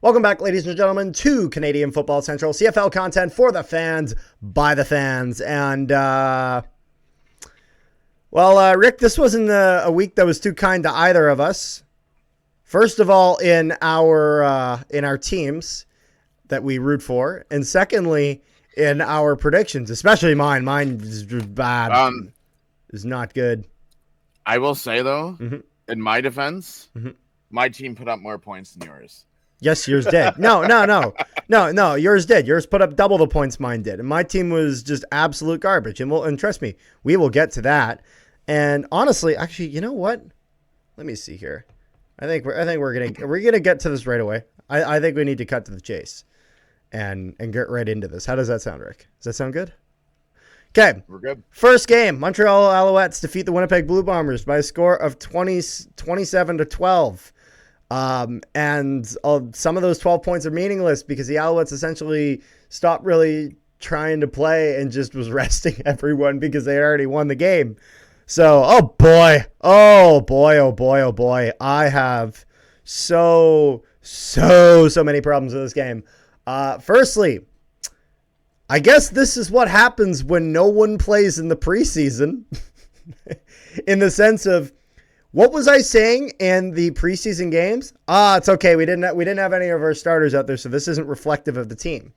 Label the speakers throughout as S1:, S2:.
S1: Welcome back, ladies and gentlemen, to Canadian Football Central, CFL content for the fans, by the fans. And, Rick, this wasn't a week that was too kind to either of us. First of all, in our teams that we root for, and secondly, in our predictions, especially mine. Mine is bad. Is not good.
S2: I will say, though, in my defense, my team put up more points than yours.
S1: Yes, yours did. No. Yours did. Yours put up double the points mine did, and my team was just absolute garbage. And trust me, we will get to that. And honestly, actually, you know what? Let me see here. I think we're gonna get to this right away. I think we need to cut to the chase, and get right into this. How does that sound, Rick? Does that sound good? Okay, we're good. First game: Montreal Alouettes defeat the Winnipeg Blue Bombers by a score of 27-12. And some of those 12 points are meaningless because the Alouettes essentially stopped really trying to play and just was resting everyone because they had already won the game. So, oh boy. I have so many problems with this game. Firstly, I guess this is what happens when no one plays in the preseason in the sense of, what was I saying in the preseason games? It's okay. We didn't have any of our starters out there, so this isn't reflective of the team.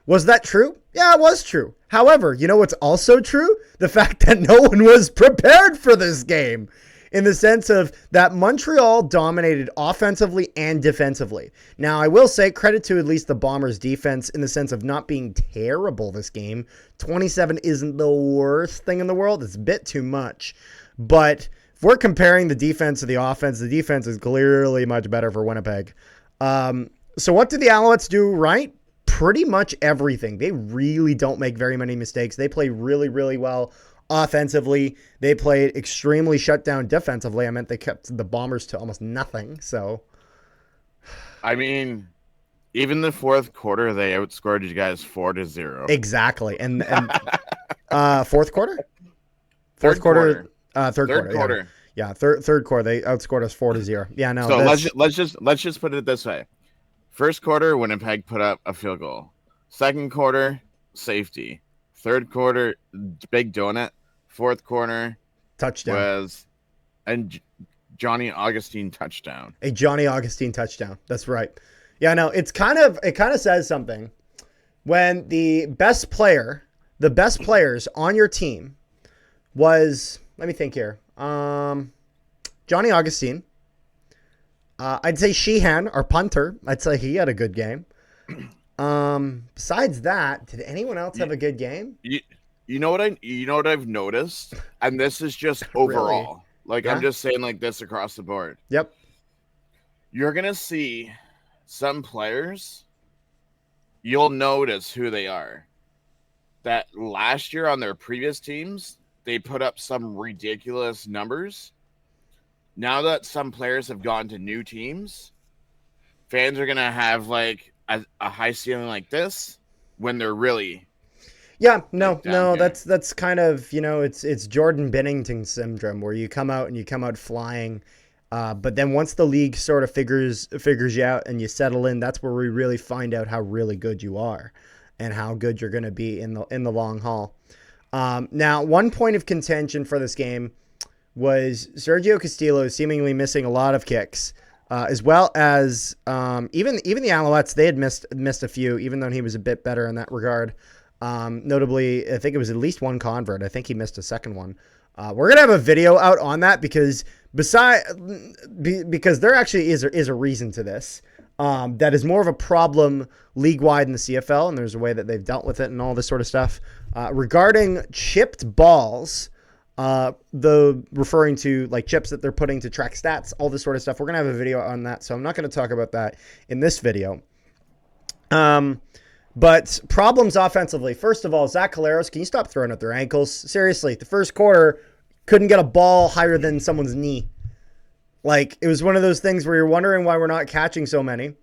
S1: Was that true? Yeah, it was true. However, you know what's also true? The fact that no one was prepared for this game, in the sense of that Montreal dominated offensively and defensively. Now, I will say credit to at least the Bombers' defense in the sense of not being terrible this game. 27 isn't the worst thing in the world. It's a bit too much, but if we're comparing the defense to the defense is clearly much better for Winnipeg. So what did the Alouettes do right? Pretty much everything. They really don't make very many mistakes. They play really, really well offensively. They played extremely shut down defensively. I meant they kept the Bombers to almost nothing. So,
S2: I mean, even the fourth quarter, they outscored you guys 4-0.
S1: Exactly. And fourth quarter?
S2: Third quarter.
S1: Third quarter. Yeah, third quarter. They outscored us 4-0. Yeah, no.
S2: So let's just put it this way. First quarter, Winnipeg put up a field goal. Second quarter, safety. Third quarter, big donut. Fourth quarter,
S1: touchdown.
S2: And Johnny Augustine touchdown.
S1: A Johnny Augustine touchdown. That's right. Yeah, no. It kind of says something when the best players on your team was. Let me think here. Johnny Augustine. I'd say Sheehan, our punter. I'd say he had a good game. Besides that, did anyone else have a good game?
S2: You know what I've noticed, and this is just overall. Really? I'm just saying like this across the board.
S1: Yep.
S2: You're gonna see some players. You'll notice who they are. That last year on their previous teams, they put up some ridiculous numbers. Now that some players have gone to new teams, fans are going to have like a high ceiling like this when they're really.
S1: Yeah, no, that's kind of, it's Jordan Bennington syndrome where you come out flying. But then once the league sort of figures you out and you settle in, that's where we really find out how really good you are and how good you're going to be in the long haul. Now, one point of contention for this game was Sergio Castillo seemingly missing a lot of kicks, as well as even the Alouettes. They had missed a few, even though he was a bit better in that regard. Notably, I think it was at least one convert. I think he missed a second one. We're gonna have a video out on that because there actually is a reason to this. That is more of a problem league-wide in the CFL, and there's a way that they've dealt with it and all this sort of stuff. Regarding chipped balls, referring to like chips that they're putting to track stats, all this sort of stuff. We're going to have a video on that, so I'm not going to talk about that in this video. But problems offensively. First of all, Zach Collaros, can you stop throwing at their ankles? Seriously, the first quarter, couldn't get a ball higher than someone's knee. Like, it was one of those things where you're wondering why we're not catching so many.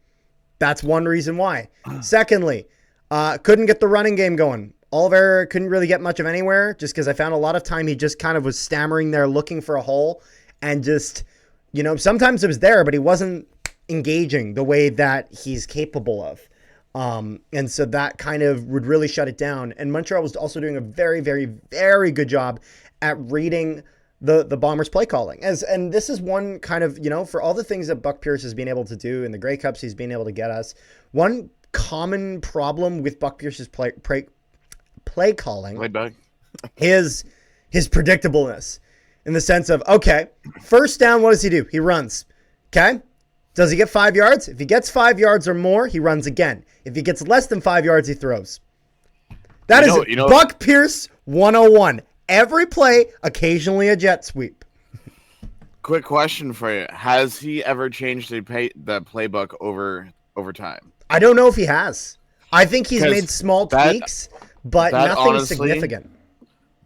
S1: That's one reason why. Secondly, couldn't get the running game going. Oliver couldn't really get much of anywhere just because I found a lot of time he just kind of was stammering there looking for a hole and just, sometimes it was there, but he wasn't engaging the way that he's capable of. And so that kind of would really shut it down. And Montreal was also doing a very, very, very good job at reading the Bombers play calling. And this is one kind of, for all the things that Buck Pierce has been able to do in the Grey Cups, he's been able to get us. One common problem with Buck Pierce's play calling is his predictableness in the sense of, okay, first down, what does he do? He runs. Okay. Does he get 5 yards? If he gets 5 yards or more, he runs again. If he gets less than 5 yards, he throws. That is Buck Pierce 101. Every play, occasionally a jet sweep.
S2: Quick question for you. Has he ever changed the playbook over time?
S1: I don't know if he has. I think he's made small tweaks, but nothing significant.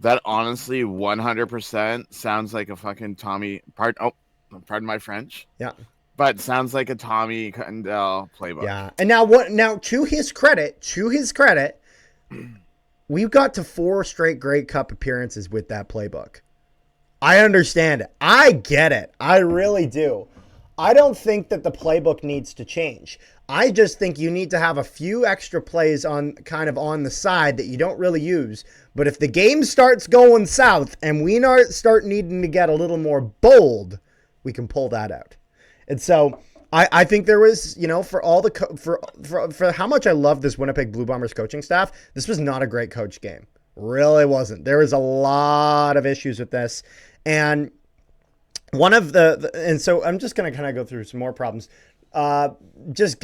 S2: That honestly 100% sounds like a fucking Tommy... Pardon my French.
S1: Yeah.
S2: But sounds like a Tommy Cutendale playbook.
S1: Yeah. And now to his credit, we've got to 4 straight Grey Cup appearances with that playbook. I understand it. I get it. I really do. I don't think that the playbook needs to change. I just think you need to have a few extra plays on the side that you don't really use. But if the game starts going south and we start needing to get a little more bold, we can pull that out. And so I think there was, for all for how much I love this Winnipeg Blue Bombers coaching staff, this was not a great coach game. Really wasn't. There was a lot of issues with this. And one of and so I'm just going to kind of go through some more problems. Just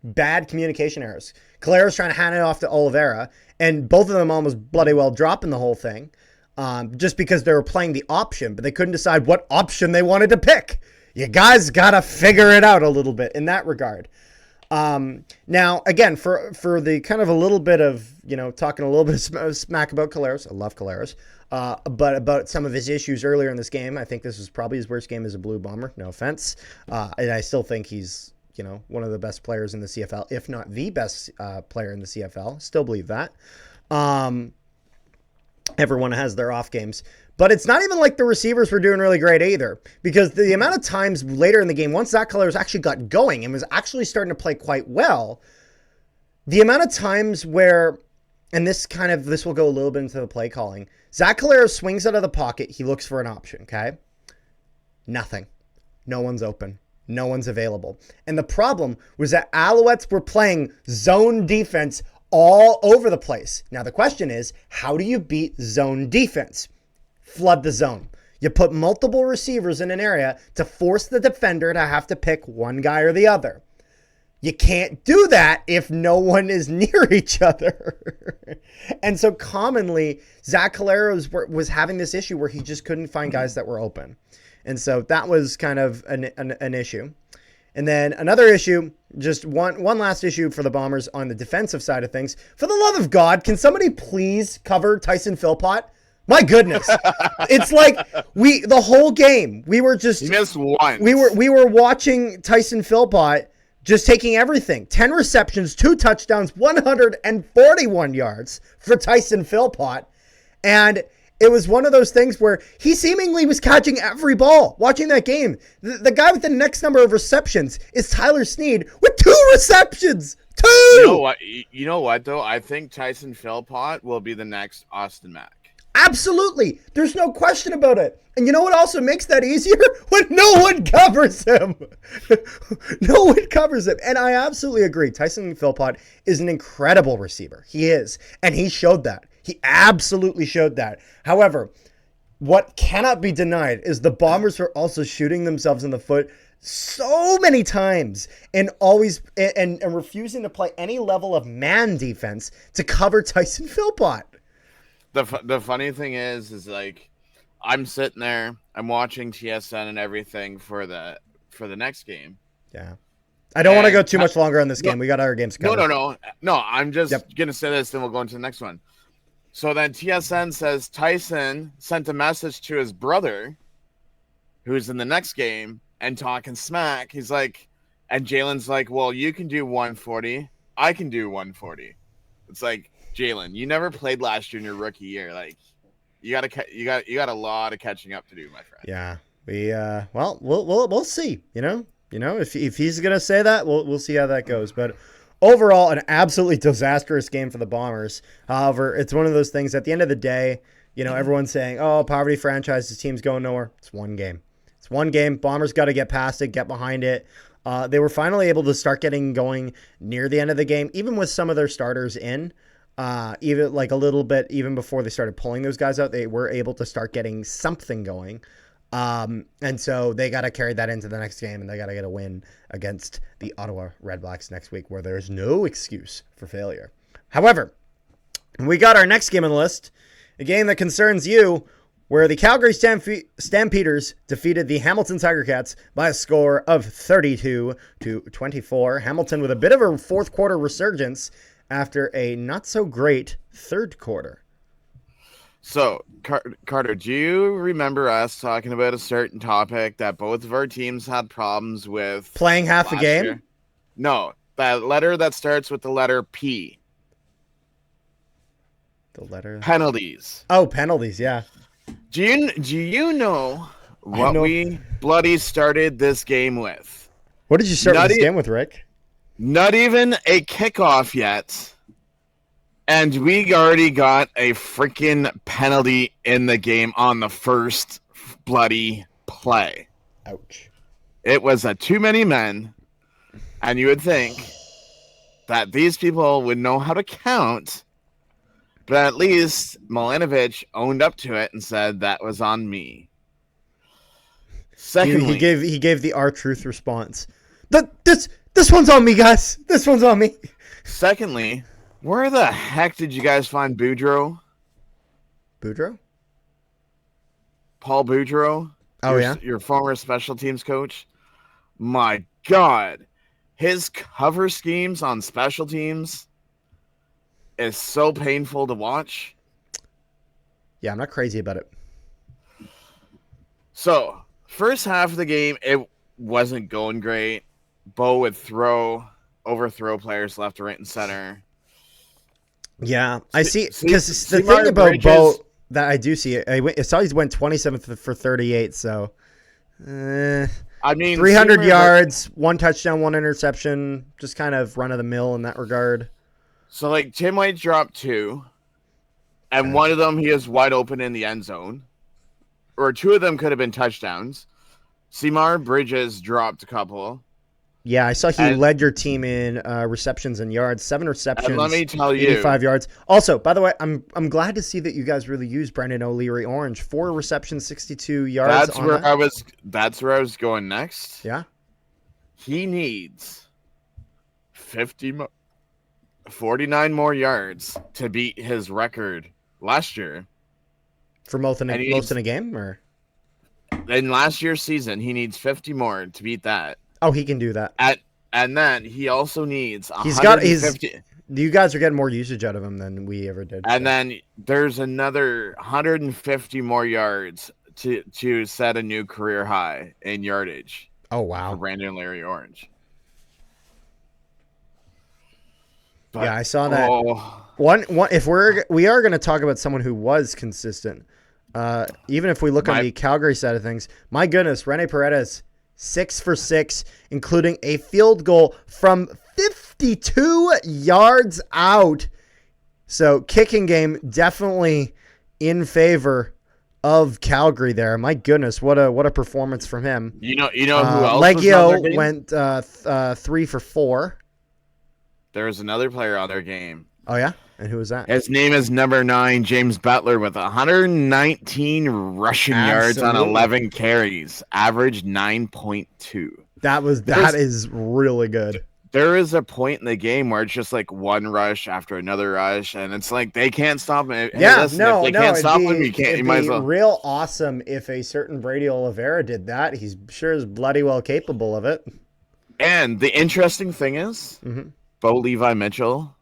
S1: bad communication errors. Calera's trying to hand it off to Oliveira, and both of them almost bloody well dropping the whole thing. Just because they were playing the option, but they couldn't decide what option they wanted to pick. You guys got to figure it out a little bit in that regard. Now, again, for the kind of a little bit of, talking a little bit of smack about Collaros, I love Collaros, but about some of his issues earlier in this game, I think this was probably his worst game as a Blue Bomber, no offense. And I still think he's, one of the best players in the CFL, if not the best player in the CFL. Still believe that. Everyone has their off games. But it's not even like the receivers were doing really great either, because the amount of times later in the game, once Zach Collaros actually got going and was actually starting to play quite well, the amount of times where, and this will go a little bit into the play calling, Zach Collaros swings out of the pocket, he looks for an option, okay? Nothing. No one's open. No one's available. And the problem was that Alouettes were playing zone defense all over the place. Now the question is, how do you beat zone defense? Flood the zone. You put multiple receivers in an area to force the defender to have to pick one guy or the other. You can't do that if no one is near each other. And so commonly, Zach Collaros was having this issue where he just couldn't find guys that were open. And so that was kind of an issue. And then another issue, just one last issue for the Bombers on the defensive side of things. For the love of God, can somebody please cover Tyson Philpott? My goodness. It's like the whole game, we were just...
S2: He missed once.
S1: We were watching Tyson Philpott just taking everything. 10 receptions, 2 touchdowns, 141 yards for Tyson Philpott. And it was one of those things where he seemingly was catching every ball. Watching that game, the guy with the next number of receptions is Tyler Snead with 2 receptions. 2!
S2: You know what, though? I think Tyson Philpott will be the next Austin Mack.
S1: Absolutely. There's no question about it. And you know what also makes that easier? When no one covers him. No one covers him. And I absolutely agree. Tyson Philpott is an incredible receiver. He is. And he showed that. He absolutely showed that. However, what cannot be denied is the Bombers are also shooting themselves in the foot so many times and always and refusing to play any level of man defense to cover Tyson Philpott.
S2: The funny thing is like I'm sitting there, I'm watching TSN and everything for the next game.
S1: Yeah. I don't want to go too much longer on this game. We got other games covered.
S2: No, I'm just going to say this, then we'll go into the next one. So then TSN says Tyson sent a message to his brother, who's in the next game, and talking smack. He's like, and Jalen's like, well, you can do 140. I can do 140. It's like, Jalen, you never played last year in your rookie year. Like, you got a lot of catching up to do, my friend.
S1: Yeah, we'll see. If he's gonna say that, we'll see how that goes. But overall, an absolutely disastrous game for the Bombers. However, it's one of those things. At the end of the day, everyone's saying, "Oh, poverty franchise, this team's going nowhere." It's one game. It's one game. Bombers got to get past it, get behind it. They were finally able to start getting going near the end of the game, even with some of their starters in. Even like a little bit, even before they started pulling those guys out, they were able to start getting something going. And so they got to carry that into the next game, and they got to get a win against the Ottawa Redblacks next week, where there's no excuse for failure. However, we got our next game on the list, a game that concerns you, where the Calgary Stampeders defeated the Hamilton Tiger Cats by a score of 32-24. Hamilton with a bit of a fourth quarter resurgence after a not-so-great third quarter.
S2: So, Carter, do you remember us talking about a certain topic that both of our teams had problems with?
S1: Playing half a game?
S2: Year? No, that letter that starts with the letter P.
S1: The letter?
S2: Penalties.
S1: Oh, penalties, yeah.
S2: Do you know what we bloody started this game with?
S1: What did you start this game with, Rick?
S2: Not even a kickoff yet, and we already got a freaking penalty in the game on the first bloody play.
S1: Ouch.
S2: It was a too many men, and you would think that these people would know how to count, but at least Milanovic owned up to it and said that was on me. Secondly,
S1: he gave the R-Truth response. This one's on me, guys. This one's on me.
S2: Secondly, where the heck did you guys find Boudreau?
S1: Boudreau?
S2: Paul Boudreau?
S1: Oh, yeah?
S2: Your former special teams coach? My God. His cover schemes on special teams is so painful to watch.
S1: Yeah, I'm not crazy about it.
S2: So, first half of the game, it wasn't going great. Bo would overthrow players left, right, and center.
S1: Yeah, I see. Because the thing about Bo that I do see, I saw he went 27 for 38. So, I mean, 300 yards, one touchdown, one interception, just kind of run of the mill in that regard.
S2: So, like, Tim White dropped 2, and one of them he is wide open in the end zone, or 2 of them could have been touchdowns. Seymour Bridges dropped a couple.
S1: Yeah, I saw he led your team in receptions and yards. 7 receptions. And
S2: let me tell you,
S1: 85 yards. Also, by the way, I'm glad to see that you guys really used Brendan O'Leary Orange. 4 receptions, 62 yards.
S2: That's where I was going next.
S1: Yeah.
S2: He needs 49 more yards to beat his record last year.
S1: For most in a game, or
S2: in last year's season, he needs 50 more to beat that.
S1: Oh, he can do that.
S2: And then he also needs 150.
S1: You guys are getting more usage out of him than we ever did.
S2: And then there's another 150 more yards to set a new career high in yardage.
S1: Oh, wow.
S2: For Brandon Larry Orange.
S1: But, yeah, I saw that. One if we are going to talk about someone who was consistent, even if we look on the Calgary side of things, my goodness, Rene Paredes, 6 for 6, including a field goal from 52 yards out. So kicking game definitely in favor of Calgary there. My goodness, what a performance from him.
S2: You know who else?
S1: Leggio went 3 for 4.
S2: There was another player on their game.
S1: Oh yeah, and who was that?
S2: His name is number 9, James Butler, with 119 rushing yards on 11 carries, average 9.2.
S1: That is really good.
S2: There is a point in the game where it's just like one rush after another rush, and it's like they can't stop him.
S1: Yeah,
S2: if they can't stop him, you can't.
S1: It'd
S2: you might
S1: be
S2: as well.
S1: Real awesome if a certain Brady Oliveira did that. He's sure is bloody well capable of it.
S2: And the interesting thing is, Bo Levi Mitchell.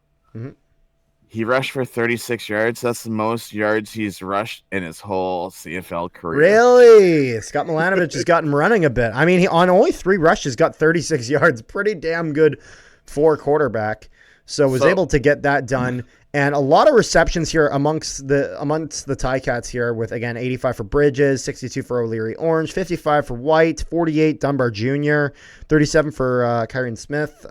S2: He rushed for 36 yards. That's the most yards he's rushed in his whole CFL career.
S1: Really? Scott Milanovic has got him running a bit. I mean, he on only 3 rushes got 36 yards. Pretty damn good for a quarterback. So was able to get that done. And a lot of receptions here amongst the Ticats here with, again, 85 for Bridges, 62 for O'Leary Orange, 55 for White, 48 Dunbar Jr., 37 for Kyron Smith,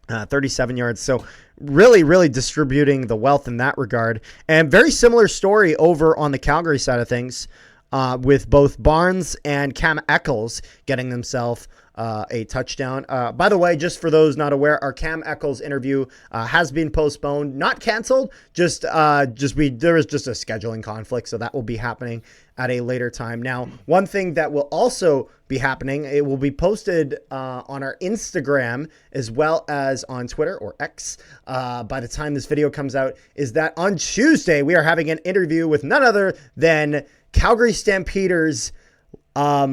S1: 37 yards. So really, really distributing the wealth in that regard. And very similar story over on the Calgary side of things with both Barnes and Cam Eccles getting themselves a touchdown. By the way, just for those not aware, our Cam Eccles interview has been postponed, not canceled. There is just a scheduling conflict, so that will be happening at a later time. Now, one thing that will also be happening, it will be posted on our Instagram as well as on Twitter or X by the time this video comes out, is that on Tuesday we are having an interview with none other than Calgary Stampeders franchise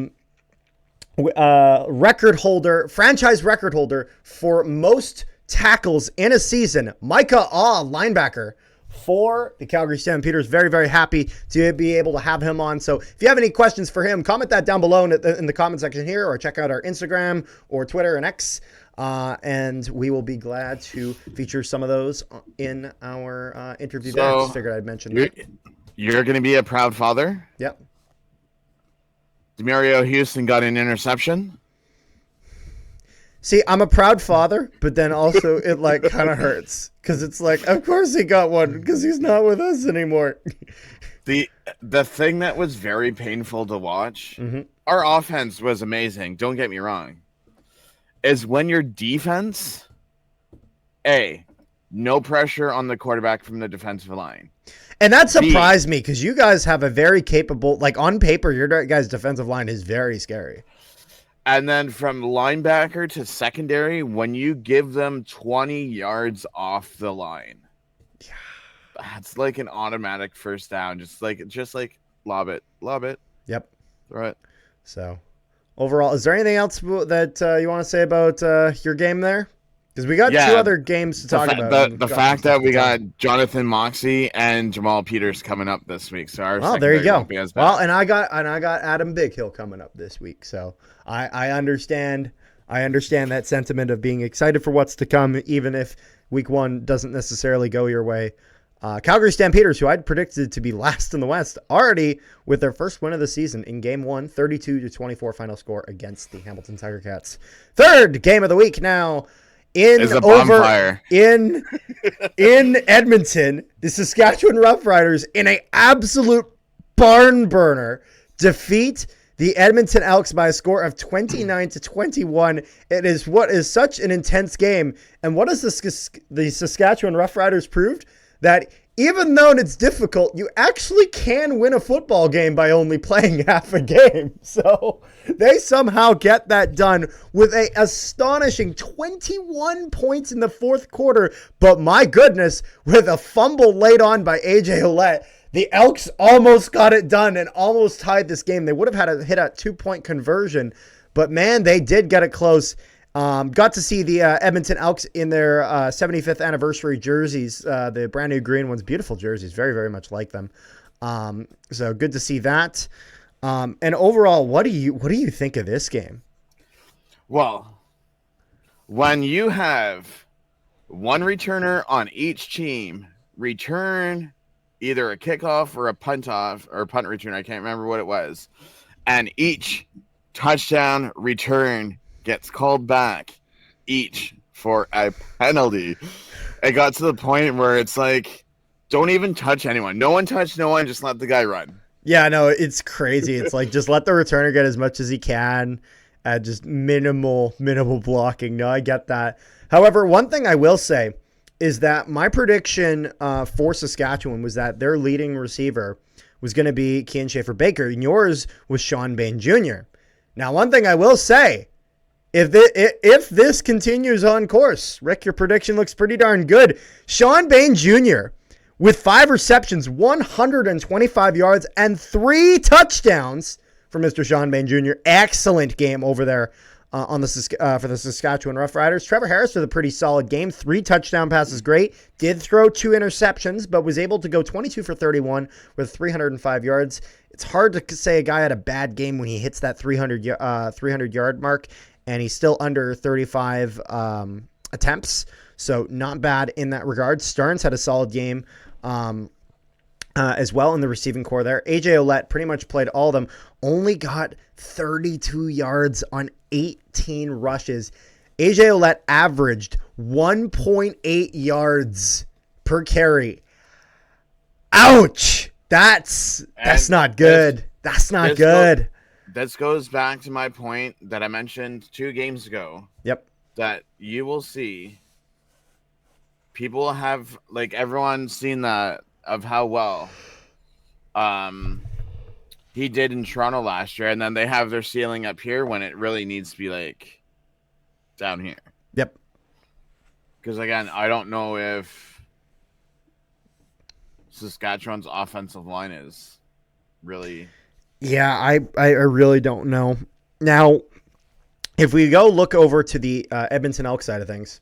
S1: record holder for most tackles in a season, Micah linebacker for the Calgary Stampeders. Very, very happy to be able to have him on. So if you have any questions for him, comment that down below in the comment section here, or check out our Instagram or Twitter and X, and we will be glad to feature some of those in our interview. So figured I'd mention that.
S2: You're going to be a proud father?
S1: Yep.
S2: Demario Houston got an interception.
S1: See, I'm a proud father, but then also it kind of hurts because it's of course he got one because he's not with us anymore.
S2: The thing that was very painful to watch, our offense was amazing, don't get me wrong, is when your defense, no pressure on the quarterback from the defensive line.
S1: And that surprised me because you guys have a very capable, on paper, your guys' defensive line is very scary.
S2: And then from linebacker to secondary, when you give them 20 yards off the line, that's like an automatic first down. Just lob it.
S1: Yep.
S2: Throw it.
S1: So, overall, is there anything else that you want to say about your game there? Because we got two other games to talk about.
S2: The fact that we got Jonathan Moxey and Jamal Peters coming up this week. So
S1: there you go. Well, and I got Adam Bighill coming up this week. So I understand that sentiment of being excited for what's to come, even if week one doesn't necessarily go your way. Calgary Stampeders, who I'd predicted to be last in the West, already with their first win of the season in Game 1, 32-24 final score against the Hamilton Tiger Cats. Third game of the week now. In Edmonton, the Saskatchewan Roughriders, in an absolute barn burner, defeat the Edmonton Elks by a score of 29-21. It is what is such an intense game. And what has the Saskatchewan Roughriders proved? That even though it's difficult, you actually can win a football game by only playing half a game. So they somehow get that done with an astonishing 21 points in the fourth quarter. But my goodness, with a fumble laid on by AJ Ouellette, the Elks almost got it done and almost tied this game. They would have had to hit a 2-point conversion, but man, they did get it close. Got to see the Edmonton Elks in their 75th anniversary jerseys, the brand new green ones, beautiful jerseys, very, very much like them. So good to see that. And overall, what do you think of this game?
S2: Well, when you have one returner on each team return either a kickoff or a punt return, I can't remember what it was, and each touchdown return gets called back, each for a penalty. It got to the point where it's don't even touch anyone. No one touch no one, just let the guy run.
S1: Yeah, no, it's crazy. It's just let the returner get as much as he can at just minimal blocking. No, I get that. However, one thing I will say is that my prediction for Saskatchewan was that their leading receiver was going to be Kian Schaefer-Baker, and yours was Sean Bain Jr. Now, one thing I will say, if this continues on course, Rick, your prediction looks pretty darn good. Sean Bain Jr., with 5 receptions, 125 yards, and 3 touchdowns for Mr. Sean Bain Jr. Excellent game over there for the Saskatchewan Roughriders. Trevor Harris with a pretty solid game. 3 touchdown passes, great. Did throw 2 interceptions, but was able to go 22 for 31 with 305 yards. It's hard to say a guy had a bad game when he hits that 300-yard mark, and he's still under 35 attempts. So not bad in that regard. Starnes had a solid game as well in the receiving core there. AJ Ouellette pretty much played all of them. Only got 32 yards on 18 rushes. AJ Ouellette averaged 1.8 yards per carry. Ouch! That's not good. That's not good.
S2: This goes back to my point that I mentioned 2 games ago.
S1: Yep.
S2: That you will see people have, like, everyone's seen that of how well he did in Toronto last year, and then they have their ceiling up here when it really needs to be like down here.
S1: Yep.
S2: Because again, I don't know if Saskatchewan's offensive line is really.
S1: Yeah, I really don't know. Now, if we go look over to the Edmonton Elk side of things,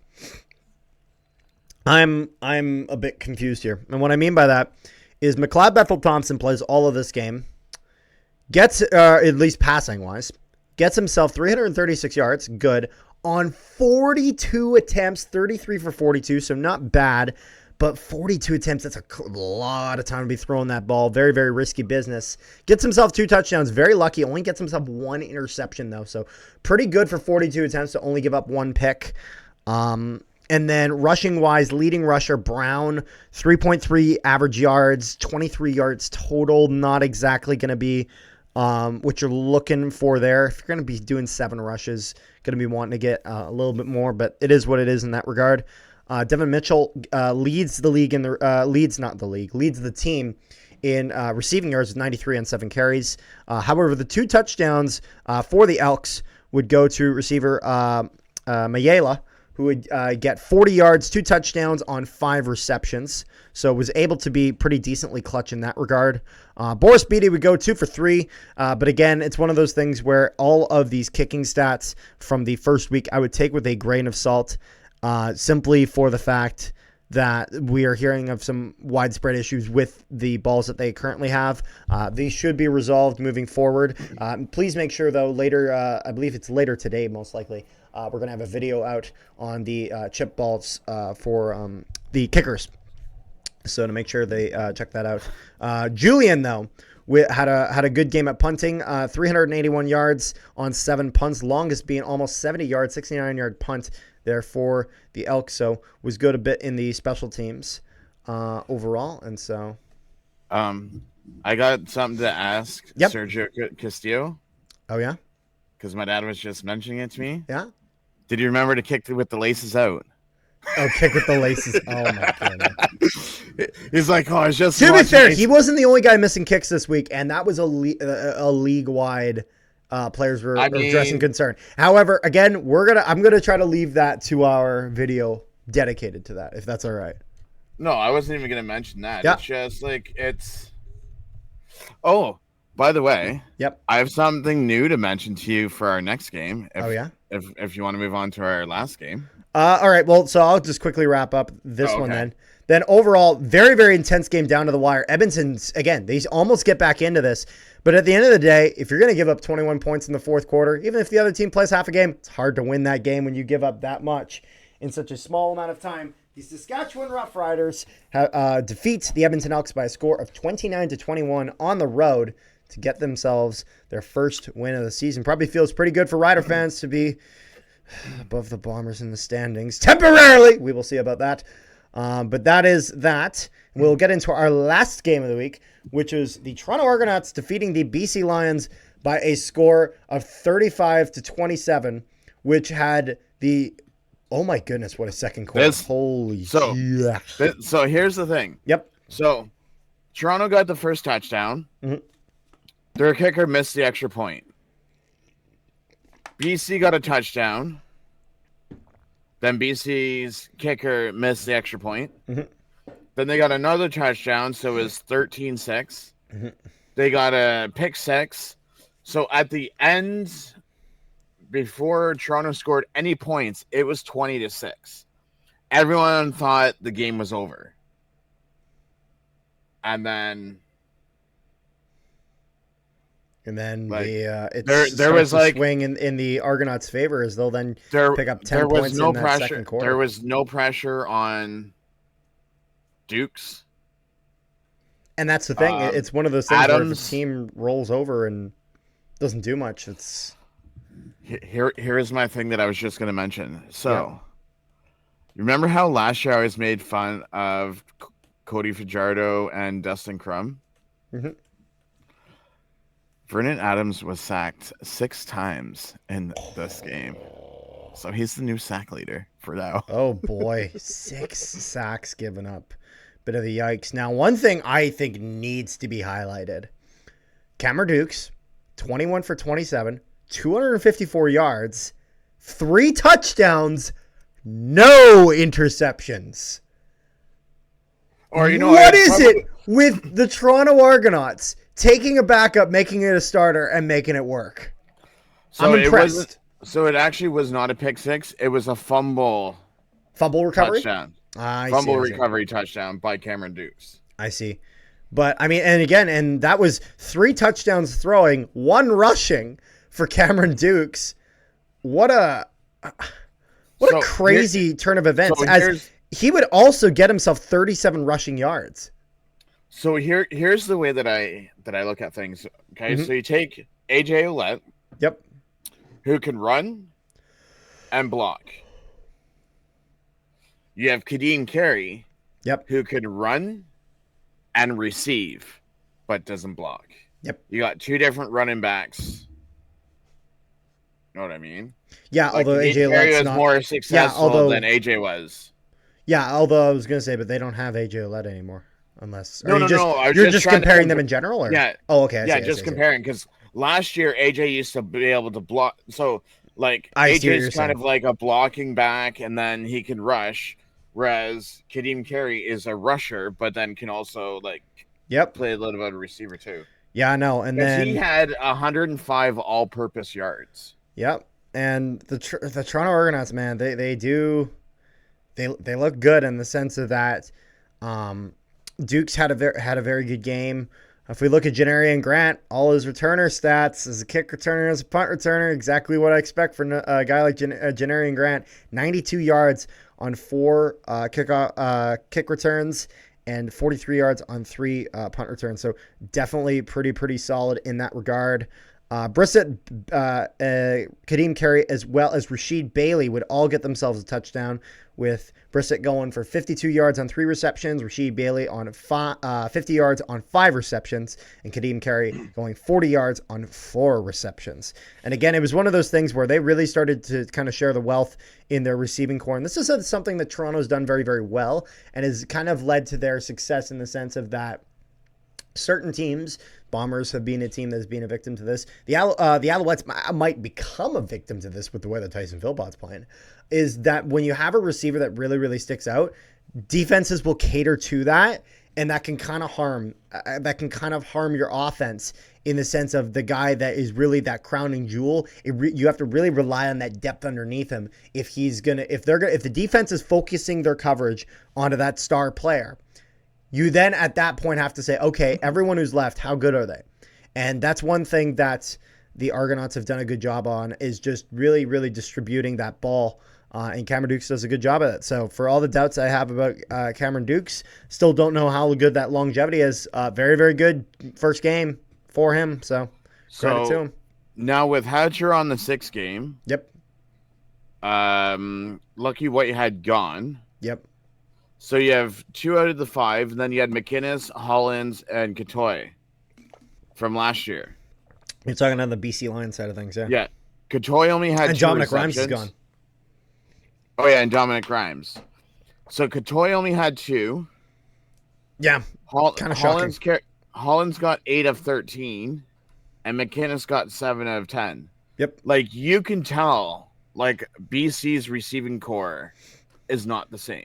S1: I'm a bit confused here. And what I mean by that is McLeod Bethel-Thompson plays all of this game, gets, at least passing-wise, gets himself 336 yards, good, on 42 attempts, 33 for 42, so not bad. But 42 attempts, that's a lot of time to be throwing that ball. Very, very risky business. Gets himself 2 touchdowns. Very lucky. Only gets himself 1 interception, though. So pretty good for 42 attempts to only give up 1 pick. And then rushing-wise, leading rusher Brown, 3.3 average yards, 23 yards total. Not exactly going to be what you're looking for there. If you're going to be doing 7 rushes, going to be wanting to get a little bit more. But it is what it is in that regard. Devin Mitchell leads the league leads the team in receiving yards with 93 on 7 carries. However, the 2 touchdowns for the Elks would go to receiver Mayela, who would get 40 yards, 2 touchdowns on 5 receptions. So was able to be pretty decently clutch in that regard. Boris Beatty would go 2 for 3. But again, it's one of those things where all of these kicking stats from the first week I would take with a grain of salt. Simply for the fact that we are hearing of some widespread issues with the balls that they currently have. These should be resolved moving forward. Please make sure, though, later, I believe it's later today, most likely, we're going to have a video out on the chip balls for the kickers. So to make sure they check that out. Julian, though, had a good game at punting, 381 yards on 7 punts, longest being almost 70 yards, 69-yard punt there for the Elk. So was good a bit in the special teams overall. And so
S2: I got something to ask Sergio Castillo.
S1: Oh, yeah?
S2: Because my dad was just mentioning it to me.
S1: Yeah?
S2: Did you remember to kick with the laces out?
S1: Oh, kick with the laces. Oh, my goodness.
S2: He's like, oh, it's just.
S1: To be fair, he wasn't the only guy missing kicks this week, and that was a league-wide players were addressing concern. However, again, I'm gonna try to leave that to our video dedicated to that, if that's all right.
S2: No, I wasn't even gonna mention that.
S1: Yeah.
S2: It's just like Oh, by the way,
S1: yep,
S2: I have something new to mention to you for our next game.
S1: If
S2: you want to move on to our last game.
S1: All right. Well, so I'll just quickly wrap up this one then. Then overall, very, very intense game down to the wire. Edmonton's, again, they almost get back into this. But at the end of the day, if you're going to give up 21 points in the fourth quarter, even if the other team plays half a game, it's hard to win that game when you give up that much in such a small amount of time. The Saskatchewan Roughriders defeat the Edmonton Elks by a score of 29-21 on the road to get themselves their first win of the season. Probably feels pretty good for Rider fans to be above the Bombers in the standings temporarily. We will see about that. But that is that. We'll get into our last game of the week, which is the Toronto Argonauts defeating the BC Lions by a score of 35-27, which had the, oh my goodness, what a second quarter. Holy shit.
S2: So here's the thing.
S1: Yep.
S2: So Toronto got the first touchdown. Mm-hmm. Their kicker missed the extra point. BC got a touchdown. Then BC's kicker missed the extra point. Mm-hmm. Then they got another touchdown, so it was 13-6. Mm-hmm. They got a pick 6. So at the end, before Toronto scored any points, it was 20-6. Everyone thought the game was over. And then
S1: And then
S2: Like,
S1: it
S2: there
S1: starts
S2: was
S1: to
S2: like
S1: swing in the Argonauts' favor as they'll then pick up 10
S2: there was
S1: points
S2: no
S1: in that
S2: pressure.
S1: second quarter.
S2: There was no pressure on Dukes.
S1: And that's the thing. It's one of those things where if a team rolls over and doesn't do much, it's...
S2: Here is my thing that I was just going to mention. So, you remember how last year I was made fun of Cody Fajardo and Dustin Crum?
S1: Mm-hmm.
S2: Vernon Adams was sacked 6 times in this game. So he's the new sack leader for now.
S1: Oh, boy. 6 sacks given up. Bit of a yikes. Now, one thing I think needs to be highlighted. Cameron Dukes, 21 for 27, 254 yards, 3 touchdowns, no interceptions.
S2: Or
S1: what is it with the Toronto Argonauts taking a backup, making it a starter, and making it work?
S2: So
S1: I'm impressed.
S2: It actually was not a pick six. It was a fumble
S1: recovery
S2: touchdown. Fumble recovery touchdown by Cameron Dukes.
S1: I see. But, I mean, and that was 3 touchdowns throwing, 1 rushing for Cameron Dukes. What a crazy turn of events. As he would also get himself 37 rushing yards.
S2: So here's the way that I look at things. Okay, So you take AJ Ouellette.
S1: Yep.
S2: Who can run and block. You have Kadeem Carey.
S1: Yep.
S2: Who can run and receive, but doesn't block.
S1: Yep.
S2: You got 2 different running backs. Know what I mean?
S1: Yeah,
S2: like
S1: although AJ
S2: Carey was more successful than AJ was.
S1: Yeah, although I was going to say, but they don't have AJ Ouellette anymore. Unless...
S2: No.
S1: You're just comparing them in general? Or?
S2: Yeah.
S1: Oh, okay.
S2: I see, comparing, because last year AJ used to be able to block. So, like, AJ's kind of like a blocking back, and then he can rush. Whereas Kadeem Carey is a rusher, but then can also play a little bit of receiver too.
S1: Yeah, I know. And then
S2: he had 105 all-purpose yards.
S1: Yep. And the Toronto Argonauts, man, they look good in the sense of that. Dukes had a very good game. If we look at Janarian Grant, all his returner stats as a kick returner, as a punt returner, exactly what I expect from a guy like Janarian Grant. 92 yards on 4 kick returns and 43 yards on 3 punt returns. So definitely pretty solid in that regard. Brissett, Kadeem Carey, as well as Rasheed Bailey would all get themselves a touchdown, with Brissett going for 52 yards on 3 receptions, Rasheed Bailey on 50 yards on 5 receptions, and Kadeem Carey going 40 yards on 4 receptions. And again, it was one of those things where they really started to kind of share the wealth in their receiving core. And this is something that Toronto's done very, very well and has kind of led to their success in the sense of that certain teams, Bombers have been a team that's been a victim to this. The Alouettes might become a victim to this with the way that Tyson Philpott's playing, is that when you have a receiver that really, really sticks out, defenses will cater to that, and that can kind of harm your offense in the sense of the guy that is really that crowning jewel. You have to really rely on that depth underneath him if the defense is focusing their coverage onto that star player. You then at that point have to say, okay, everyone who's left, how good are they? And that's one thing that the Argonauts have done a good job on, is just really, really distributing that ball. And Cameron Dukes does a good job of it. So for all the doubts I have about Cameron Dukes, still don't know how good that longevity is. Very, very good first game for him. So credit to him.
S2: Now with Hatcher on the 6th game.
S1: Yep.
S2: Lucky White had gone.
S1: Yep.
S2: So you have 2 out of the 5, and then you had McInnes, Hollins, and Katoy from last year.
S1: You're talking on the BC Lions side of things, yeah.
S2: Yeah. Katoy only had
S1: and
S2: 2
S1: Dominic
S2: receptions.
S1: Rhymes is gone.
S2: Oh, yeah, and Dominic Rhymes. So Katoy only had 2.
S1: Yeah, kind of shocking.
S2: Hollins got 8 of 13, and McInnes got 7 out of 10.
S1: Yep.
S2: Like, you can tell, BC's receiving core is not the same.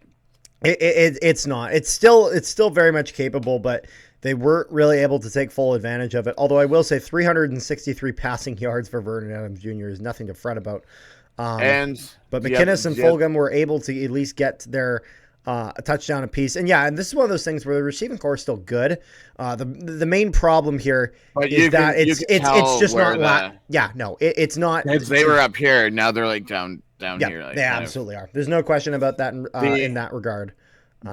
S1: It's not. It's still very much capable, but they weren't really able to take full advantage of it. Although I will say 363 passing yards for Vernon Adams Jr. is nothing to fret about. But McInnes and Fulgham were able to at least get their a touchdown apiece. And and this is one of those things where the receiving core is still good. The main problem here is that it's just not. It's not.
S2: Because they were up here, now they're like down here. Like,
S1: they absolutely are. There's no question about that in that regard.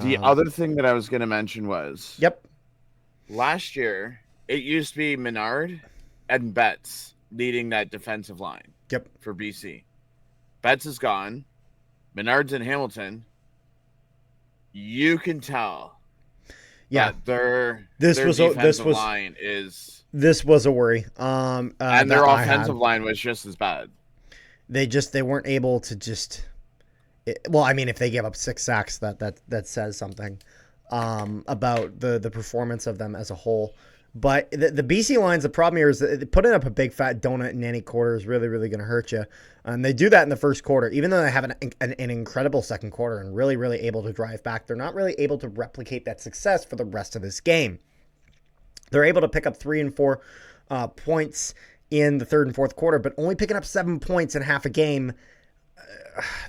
S2: The other thing that I was going to mention was, last year it used to be Menard and Betts leading that defensive line. For BC. Betts is gone. Menard's in Hamilton. You can tell. That their defensive line is.
S1: This was a worry.
S2: And their offensive line was just as bad.
S1: They weren't able to just. If they gave up 6 sacks, that says something about the performance of them as a whole. But the BC lines, the problem here is that putting up a big fat donut in any quarter is really, really going to hurt you. And they do that in the first quarter. Even though they have an incredible second quarter and really, really able to drive back, they're not really able to replicate that success for the rest of this game. They're able to pick up 3 and 4 points in the third and fourth quarter, but only picking up 7 points in half a game.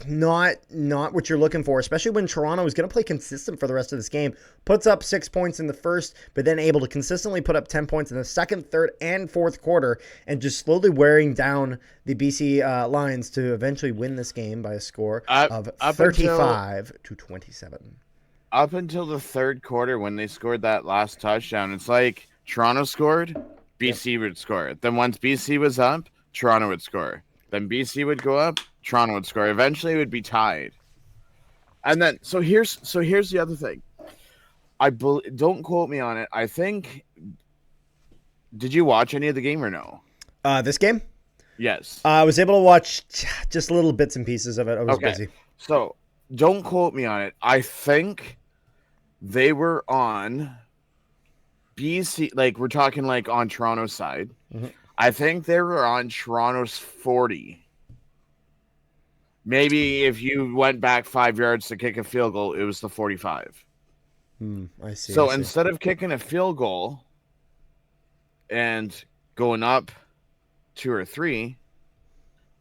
S1: Not what you're looking for, especially when Toronto is going to play consistent for the rest of this game. Puts up 6 points in the first, but then able to consistently put up 10 points in the second, third, and fourth quarter, and just slowly wearing down the BC Lions to eventually win this game by a score of 35-27.
S2: Up until the third quarter, when they scored that last touchdown, it's like Toronto scored, BC would score. Then once BC was up, Toronto would score. Then BC would go up, Toronto would score. Eventually, it would be tied. And then, so here's the other thing. Don't quote me on it. I think. Did you watch any of the game or no?
S1: This game?
S2: Yes.
S1: I was able to watch just little bits and pieces of it. I was busy.
S2: So don't quote me on it. I think they were on BC. Like we're talking like on Toronto's side. Mm-hmm. I think they were on Toronto's 40. Maybe if you went back 5 yards to kick a field goal, it was the 45.
S1: I see.
S2: So instead of kicking a field goal and going up 2 or 3,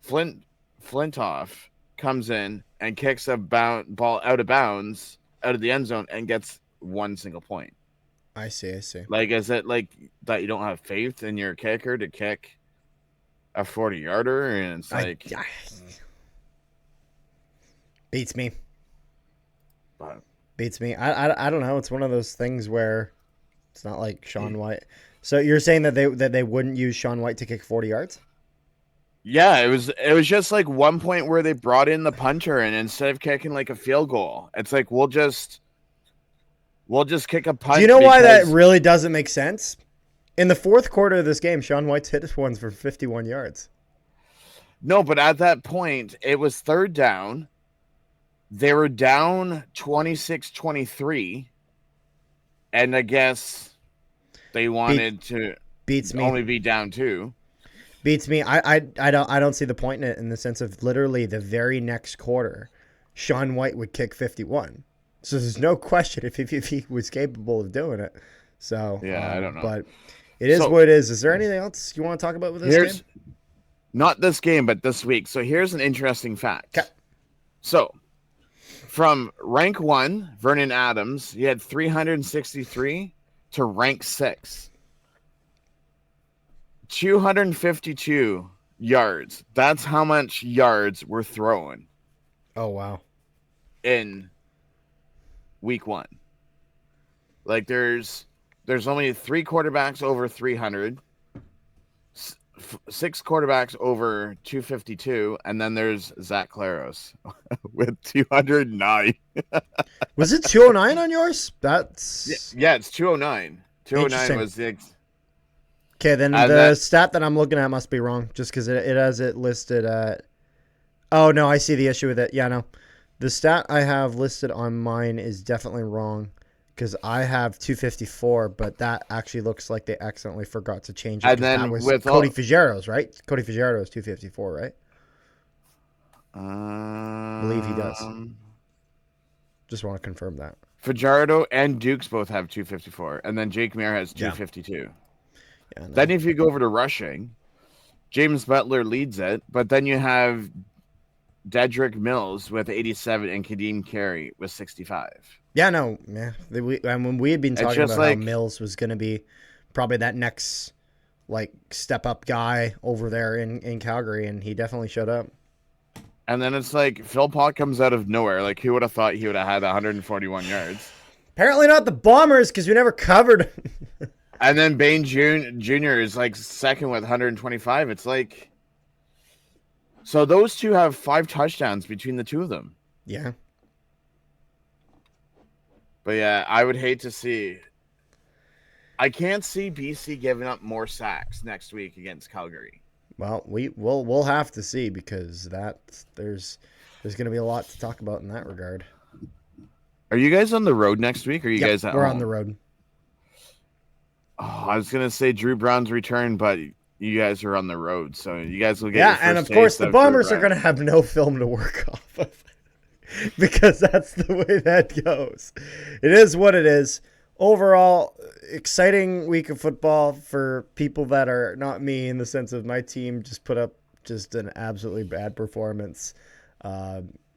S2: Flintoff comes in and kicks a ball out of bounds, out of the end zone, and gets 1 single point.
S1: I see.
S2: Like, is it like that you don't have faith in your kicker to kick a 40-yarder? And it's like...
S1: Beats me.
S2: But,
S1: Beats me. I don't know. It's one of those things where it's not like Sean White. So you're saying that they wouldn't use Sean White to kick 40 yards?
S2: Yeah, it was just like one point where they brought in the punter, and instead of kicking like a field goal, it's like we'll just kick a punt.
S1: Do you know why that really doesn't make sense? In the fourth quarter of this game, Sean White's hit ones for 51 yards.
S2: No, but at that point, it was third down. They were down 26-23, and I guess they wanted to only be down 2.
S1: Beats me. I don't see the point in it, in the sense of literally the very next quarter, Sean White would kick 51. So there's no question if he was capable of doing it. So
S2: I don't know.
S1: But it is what it is. Is there anything else you want to talk about with this game?
S2: Not this game, but this week. So here's an interesting fact.
S1: Okay.
S2: So from rank 1, Vernon Adams, he had 363 to rank 6. 252 yards. That's how much yards were thrown.
S1: Oh, wow.
S2: In week 1. Like there's only 3 quarterbacks over 300, 6 quarterbacks over 252, and then there's Zach Claros with 209.
S1: Was it 209 on yours? That's
S2: it's 209. 209 was the
S1: okay, then the stat that I'm looking at must be wrong, just because it has it listed at... Oh, no, I see the issue with it. Yeah, no. The stat I have listed on mine is definitely wrong, because I have 254, but that actually looks like they accidentally forgot to change it.
S2: And then
S1: that was
S2: with
S1: Cody Figueroa's, right? Cody Figueroa is 254, right?
S2: I
S1: believe he does. Just want to confirm that.
S2: Fajardo and Dukes both have 254, and then Jake Mayer has 252.
S1: Yeah, no.
S2: Then if you go over to rushing, James Butler leads it, but then you have Dedrick Mills with 87 and Kadeem Carey with 65.
S1: Yeah, no, yeah. When we had been talking
S2: just
S1: about how
S2: like-
S1: Mills was going to be probably that next like step up guy over there in Calgary, and he definitely showed up.
S2: And then it's like Phil Pot comes out of nowhere. Like, who would have thought he would have had 141 yards?
S1: Apparently not the Bombers, because we never covered.
S2: And then Bain Jr. is like second with 125. It's like, so those two have 5 touchdowns between the two of them.
S1: Yeah.
S2: But yeah, I would hate to see. I can't see BC giving up more sacks next week against Calgary.
S1: Well, we'll have to see, because there's going to be a lot to talk about in that regard.
S2: Are you guys on the road next week? Or are you guys at
S1: we're
S2: home?
S1: on the road.
S2: Oh, I was gonna say Drew Brown's return, but you guys are on the road, so you guys will get.
S1: Yeah,
S2: your first
S1: and of course
S2: taste
S1: the
S2: of
S1: Bombers
S2: Drew
S1: are going to have no film to work off of, because that's the way that goes. It is what it is. Overall, exciting week of football for people that are not me, in the sense of my team just put up just an absolutely bad performance.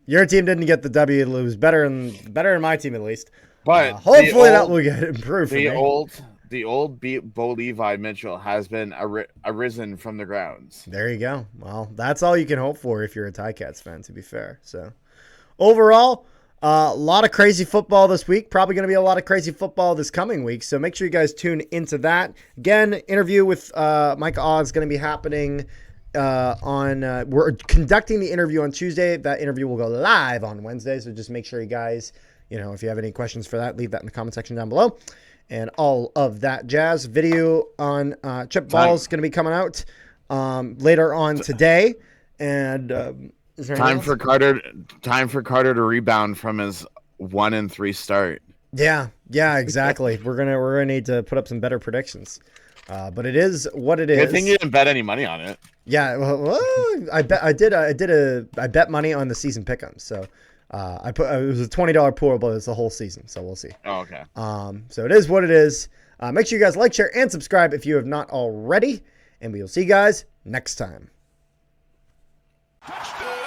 S1: Your team didn't get the W. It was better than my team, at least.
S2: But
S1: hopefully that will get improved.
S2: The old Bo Levi Mitchell has been arisen from the grounds.
S1: There you go. Well, that's all you can hope for if you're a Ticats fan, to be fair. So, overall, a lot of crazy football this week. Probably going to be a lot of crazy football this coming week. So make sure you guys tune into that. Again, interview with Mike Oz is going to be happening we're conducting the interview on Tuesday. That interview will go live on Wednesday. So just make sure you guys, if you have any questions for that, leave that in the comment section down below. And all of that jazz. Video on Chip Ball is going to be coming out later on today. And is there
S2: time for Carter to rebound from his 1-3 start.
S1: Yeah, exactly. We're gonna need to put up some better predictions. But it is what it is.
S2: Good thing you didn't bet any money on it.
S1: Yeah, well, I bet money on the season pick'ems. So it was a $20 pool, but it's the whole season, so we'll see.
S2: Oh, okay.
S1: So it is what it is. Make sure you guys like, share, and subscribe if you have not already, and we will see you guys next time.
S3: Touchdown!